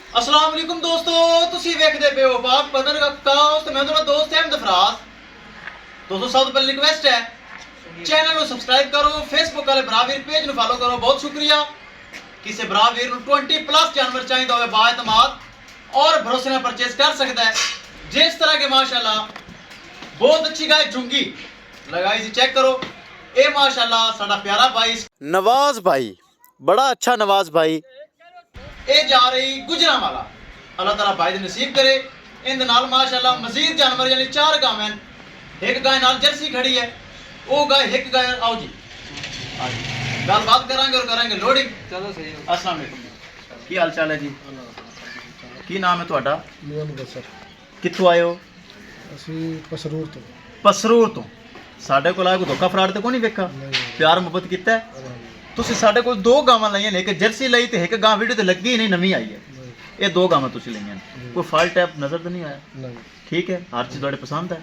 अस्सलाम वालेकुम दोस्तों, तुसी वेखदे पे हो पाक पतन का काउस ते मैं तुहाडा दोस्त अहमद फराज। दोस्तों सब तो पहले रिक्वेस्ट है चैनल को सब्सक्राइब करो, फेसबुक वाले ब्रावीर पेज को फॉलो करो। बहुत शुक्रिया। किसी ब्रावीर 20+ जानवर चाहिए होवे बाएतमाद और भरोसे नाल परचेज कर सकता है। जिस तरह के माशाल्लाह बहुत अच्छी गाय झुंगी लगाई सी, चेक करो। ये माशाल्लाह साडा प्यारा भाई नवाज भाई, बड़ा अच्छा नवाज भाई। ये जा रही गुजरांवाला। अल्लाह ताला भाई दे नसीब करे। इन नाल माशाल्लाह मजीद जानवर यानी 4 गाय हैं। एक गाय नाल जर्सी खड़ी है, वो गाय एक गाय। आओ जी गलबात करांगे और करेंगे लोडिंग। चलो सही है। अस्सलाम वालेकुम, की हाल चाल है जी? की नाम है ਤੁਹਾਡਾ? ਮੀਆਂ ਬਸਰ ਕਿੱਥੋਂ ਆਏ ਹੋ? ਅਸੀਂ ਪਸਰੂਰ ਤੋਂ। ਪਸਰੂਰ ਤੋਂ। ਸਾਡੇ ਕੋਲ ਆਇਆ ਕੋਈ ਧੋਖਾ ਫਰਾਡ ਤੇ ਕੋਈ ਨਹੀਂ ਵੇਖਾ, ਪਿਆਰ ਮੁਹੱਬਤ ਕੀਤਾ ਹੈ। ਤੁਸੀਂ ਸਾਡੇ ਕੋਲ 2 ਗਾਵਾਂ ਲਈਆਂ ਨੇ, ਇੱਕ ਜਰਸੀ ਲਈ ਤੇ ਇੱਕ ਗਾਂ ਵੀਡੀਓ ਤੇ ਲੱਗੀ ਨਹੀਂ, ਨਵੀਂ ਆਈ ਹੈ। ਇਹ 2 ਗਾਵਾਂ ਤੁਸੀਂ ਲਈਆਂ ਨੇ, ਕੋਈ ਫਾਲਟ ਟੈਪ ਨਜ਼ਰ ਤਾਂ ਨਹੀਂ ਆਇਆ? ਨਹੀਂ। ਠੀਕ ਹੈ, ਹਰ ਚੀਜ਼ ਤੁਹਾਡੇ ਪਸੰਦ ਹੈ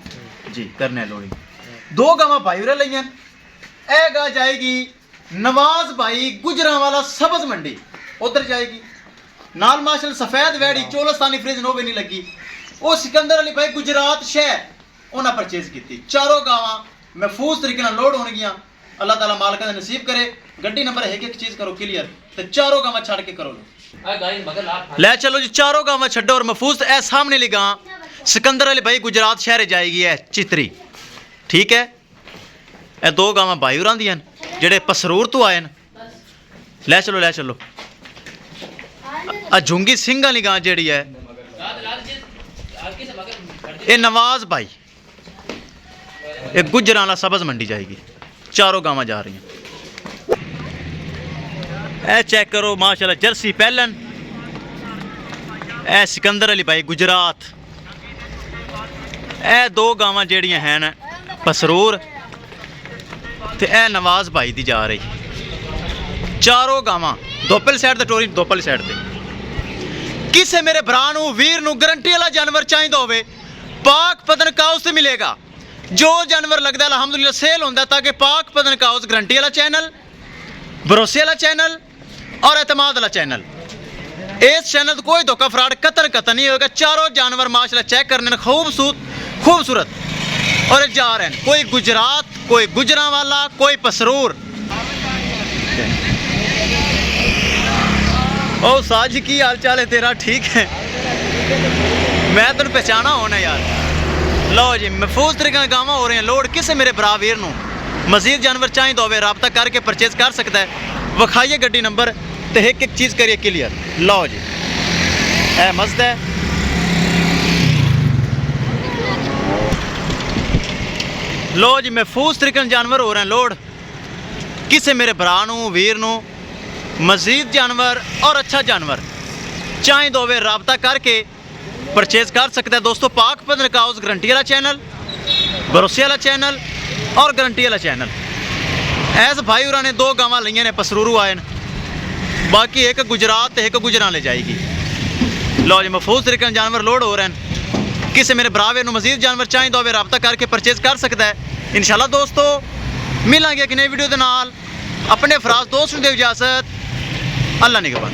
ਜੀ। ਕਰਨੇ ਹੈ ਲੋੜੀ। 2 ਗਾਵਾਂ ਭਾਈ ਉਰੇ ਲਈਆਂ। ਇਹ ਗਾਂ ਜਾਏਗੀ नवाज भाई गुजरांवाला सब्ज मंडी, उधर जाएगी। नाल माशल सफेद वैड़ी चोलस्तानी फ्रिज नो भी नहीं लगी। वो सिकंदर अली भाई गुजरात शहर उन्हें परचेज की। 4 गावां महफूज तरीके नाल लोड होणगियां। अल्लाह ताला मालक दा नसीब करे। गड्डी नंबर एक एक चीज करो क्लियर ते 4 गावां छड़ के करो ले चलो जी। 4 गावां छड्डो और महफूज ए सामने ली गां सिकंदर अली भाई गुजरात शहर जाएगी है चितरी। ठीक है, ਇਹ 2 ਗਾਵਾਂ ਭਾਈ ਹੋਰਾਂ ਦੀਆਂ ਜਿਹੜੇ ਪਸਰੂਰ ਤੋਂ ਆਏ ਨੇ। ਲੈ ਚਲੋ ਲੈ ਚਲੋ। ਆ ਝੁੰਗੀ ਸਿੰਘ ਵਾਲੀ ਗਾਂ ਜਿਹੜੀ ਹੈ ਇਹ ਨਵਾਜ਼ ਭਾਈ, ਇਹ ਗੁਜਰਾਂਵਾਲਾ ਸਬਜ਼ ਮੰਡੀ ਜਾਏਗੀ। 4 ਗਾਵਾਂ ਜਾ ਰਹੀਆਂ। ਇਹ ਚੈੱਕ ਕਰੋ ਮਾਸ਼ਾਅੱਲਾ ਜਰਸੀ ਪਹਿਲਨ। ਇਹ ਸਿਕੰਦਰ ਅਲੀ ਭਾਈ ਗੁਜਰਾਤ। ਇਹ 2 ਗਾਵਾਂ ਜਿਹੜੀਆਂ ਹਨ ਪਸਰੂਰ ਤੇ ਇਹ ਨਵਾਜ਼ ਭਾਈ ਦੀ ਜਾ ਰਹੀ। 4 ਗਾਵਾਂ ਦੋਪਲ ਸਾਈਡ ਤੇ ਟੋਰੀ ਦੋਪਲ ਸਾਈਡ ਤੇ। ਕਿਸੇ ਮੇਰੇ ਭਰਾ ਨੂੰ ਵੀਰ ਨੂੰ ਗਰੰਟੀ ਵਾਲਾ ਜਾਨਵਰ ਚਾਹੀਦਾ ਹੋਵੇ ਪਾਕ ਪਤਨ ਕਾਉਸ ਤੇ ਮਿਲੇਗਾ। ਜੋ ਜਾਨਵਰ ਲੱਗਦਾ ਅਲਹਮਦੁਲਿਲਾ ਸੇਲ ਹੁੰਦਾ, ਤਾਂ ਕਿ ਪਾਕ ਪਤਨ ਕਾਉਸ ਗਰੰਟੀ ਵਾਲਾ ਚੈਨਲ, ਭਰੋਸੇ ਵਾਲਾ ਚੈਨਲ और एतमाद वाला चैनल। इस चैनल कोई धोखा फ्रॉड कतन नहीं होगा। 4 जानवर माशाल्लाह चेक करने खूबसूरत और जा रहे हैं। कोई गुजरात, कोई गुजरांवाला, कोई पसरूर। ओ साज की हाल चाल है तेरा? ठीक है, मैं तेन पहचाना होना यार। लो जी महफूज तरीके गावां हो रहे हैं लोड। किसी मेरे भरा वीर नूं मजीद जानवर चाहिए होवे राबता करके परचेज कर सकता है। विखाइए गड्डी नंबर तो एक एक चीज़ करिए क्लियर। लो जी ए मस्त है। लो जी महफूज तरीके जानवर हो रहे हैं लोड। किसी मेरे भरा नूं वीर नूं मजीद जानवर और अच्छा जानवर चाहिए होवे राबता करके परचेज कर सकता है। दोस्तों पाक पतन काउस गारंटी वाला चैनल, भरोसे वाला चैनल और गारंटी वाला चैनल। ऐस भाई होरां ने 2 गावां लईयां ने, पसरूरू आए ने। बाकी एक गुजरात एक गुजरां ले जाएगी। लो जी महफूज तरीके जानवर लोड हो रहे हैं। किसी मेरे भरावे नूं मजीद जानवर चाहिए होवे राबता करके परचेज कर सकता है। इंशाल्लाह दोस्तों मिलांगे एक नई वीडियो दे नाल। अपने फराज दोस्त नूं दे इजाजत। अल्लाह निगहबान।